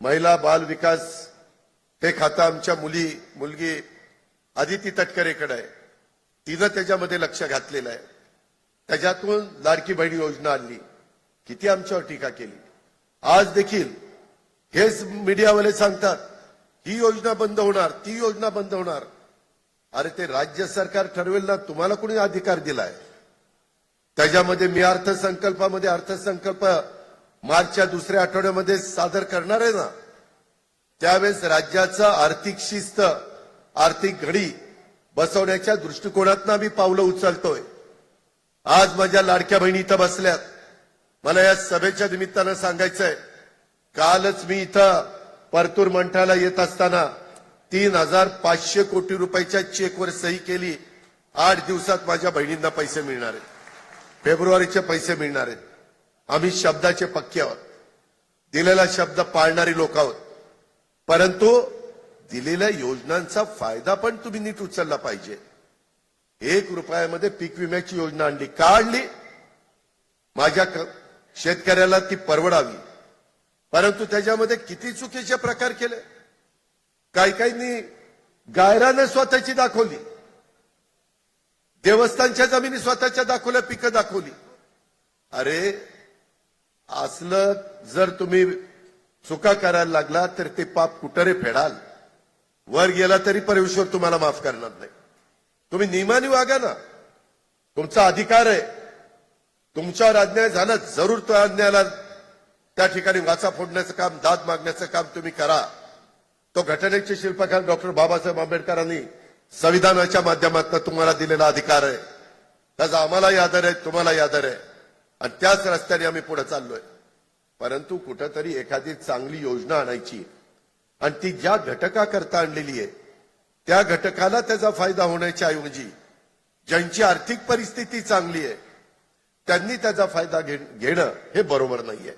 महिला बाल विकास हे खातं आमच्या मुलगी आदिती तटकरेकडे आहे. तिनं त्याच्यामध्ये लक्ष घातलेलं आहे. त्याच्यातून लाडकी बहीण योजना आणली. किती आमच्यावर टीका केली. आज देखील हेच मीडियावाले सांगतात ही योजना बंद होणार, ती योजना बंद होणार. अरे ते राज्य सरकार ठरवेल ना, तुम्हाला कोणी अधिकार दिलाय? त्याच्यामध्ये मी अर्थसंकल्प मार्चच्या दुसऱ्या आठवड्यामध्ये सादर करणार आहे ना. त्यावेळेस राज्याचा आर्थिक शिस्त, आर्थिक घडी बसवण्याच्या दृष्टिकोनातून आम्ही पावलं उचलतोय. आज माझ्या लाडक्या बहिणी इथं बसल्यात. मला या सभेच्या निमित्तानं सांगायचंय, कालच मी इथं परतूर मंठाला येत असताना 3,500 कोटी रुपयाच्या चेकवर सही केली. 8 दिवसात माझ्या बहिणींना पैसे मिळणार आहेत. फेब्रुवारीचे पैसे मिळणार आहेत. आम्ही शब्दाचे पक्के आहोत. दिलेला शब्द पाळणारी लोक आहोत. परंतु दिलेल्या योजनांचा फायदा पण तुम्ही नीट उचलला पाहिजे. 1 रुपयामध्ये पीक विम्याची योजना आणली. का आणली? माझ्या शेतकऱ्याला ती परवडावी. परंतु त्याच्यामध्ये किती चुकीचे प्रकार केले. काहींनी गायरानं स्वतःची दाखवली. देवस्थानच्या जमिनी स्वतःच्या दाखवल्या, पिकं दाखवली. अरे असलं जर तुम्ही चुका करायला लागला तर ते पाप कुठे फेडाल? वर गेला तरी परमेश्वर तुम्हाला माफ करणार नाही. तुम्ही नियमाने वागा ना. तुमचा अधिकार आहे. तुमच्यावर अन्याय झाला, जरूर तो अन्यायाला त्या ठिकाणी वाचा फोडण्याचं काम, दाद मागण्याचं काम तुम्ही करा. तो घटनेचे शिल्पकार डॉक्टर बाबासाहेब आंबेडकरांनी संविधानाच्या माध्यमातून तुम्हाला दिलेला अधिकार आहे. त्याचा आम्हालाही आदर आहे, तुम्हालाही आदर आहे. आणि त्याच रस्त्याने आम्ही पुढे चाललोय. परंतु कुठेतरी एखादी चांगली योजना आणायची आणि ती ज्या घटकाकरता आणलेली आहे त्या घटकाला त्याचा फायदा होण्याच्या ऐवजी ज्यांची आर्थिक परिस्थिती चांगली आहे त्यांनी त्याचा फायदा घेणं हे बरोबर नाहीये.